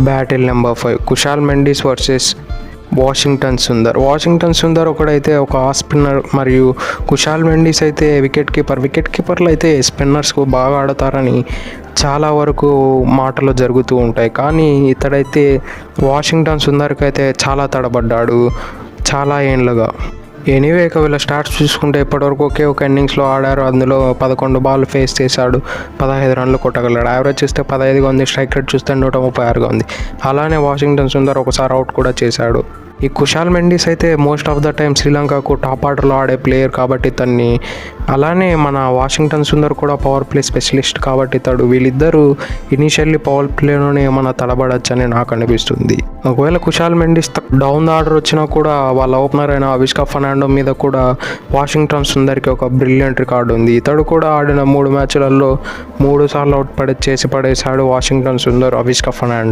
Battle number 5 Kusal Mendis versus Washington Sundar ఒకడైతే ఒక off spinner మరియు కుశాల్ మెండిస్ అయితే వికెట్ కీపర్లు అయితే స్పిన్నర్స్కు బాగా ఆడతారని చాలా వరకు మాటలు జరుగుతూ ఉంటాయి. కానీ ఇతడైతే వాషింగ్టన్ సుందర్కి అయితే చాలా తడబడ్డాడు చాలా ఏండ్లుగా. ఎనీవే ఇక వీళ్ళ స్టార్ట్స్ చూసుకుంటే ఇప్పటివరకు ఒక ఇన్నింగ్స్లో ఆడారు. అందులో 11 బాల్ ఫేస్ చేశాడు, 15 రన్లు కొట్టగలడు. యావరేజ్ చూస్తే 15గా ఉంది, స్ట్రైక్ రేట్ చూస్తే 136గా ఉంది. అలానే వాషింగ్టన్ సుందర్ ఒకసారి అవుట్ కూడా చేశాడు. ఈ కుశాల్ మెండిస్ అయితే మోస్ట్ ఆఫ్ ద టైం శ్రీలంకకు టాప్ ఆర్డర్లో ఆడే ప్లేయర్ కాబట్టి ఇతన్ని, అలానే మన వాషింగ్టన్ సుందర్ కూడా పవర్ ప్లే స్పెషలిస్ట్ కాబట్టి ఇతడు, వీళ్ళిద్దరూ ఇనీషియల్లీ పవర్ ప్లేలోనే ఏమైనా తడబడచ్చని నాకు అనిపిస్తుంది. ఒకవేళ Kusal Mendis down the order వచ్చినా కూడా వాళ్ళ ఓపెనర్ అయిన అవిష్కా ఫెర్నాండో మీద కూడా వాషింగ్టన్ సుందర్కి ఒక బ్రిలియంట్ రికార్డు ఉంది. ఇతడు కూడా ఆడిన 3 మ్యాచ్లలో 3 సార్లు అవుట్ చేసి పడేశాడు వాషింగ్టన్ సుందర్ అవిష్కా ఫెర్నాండో.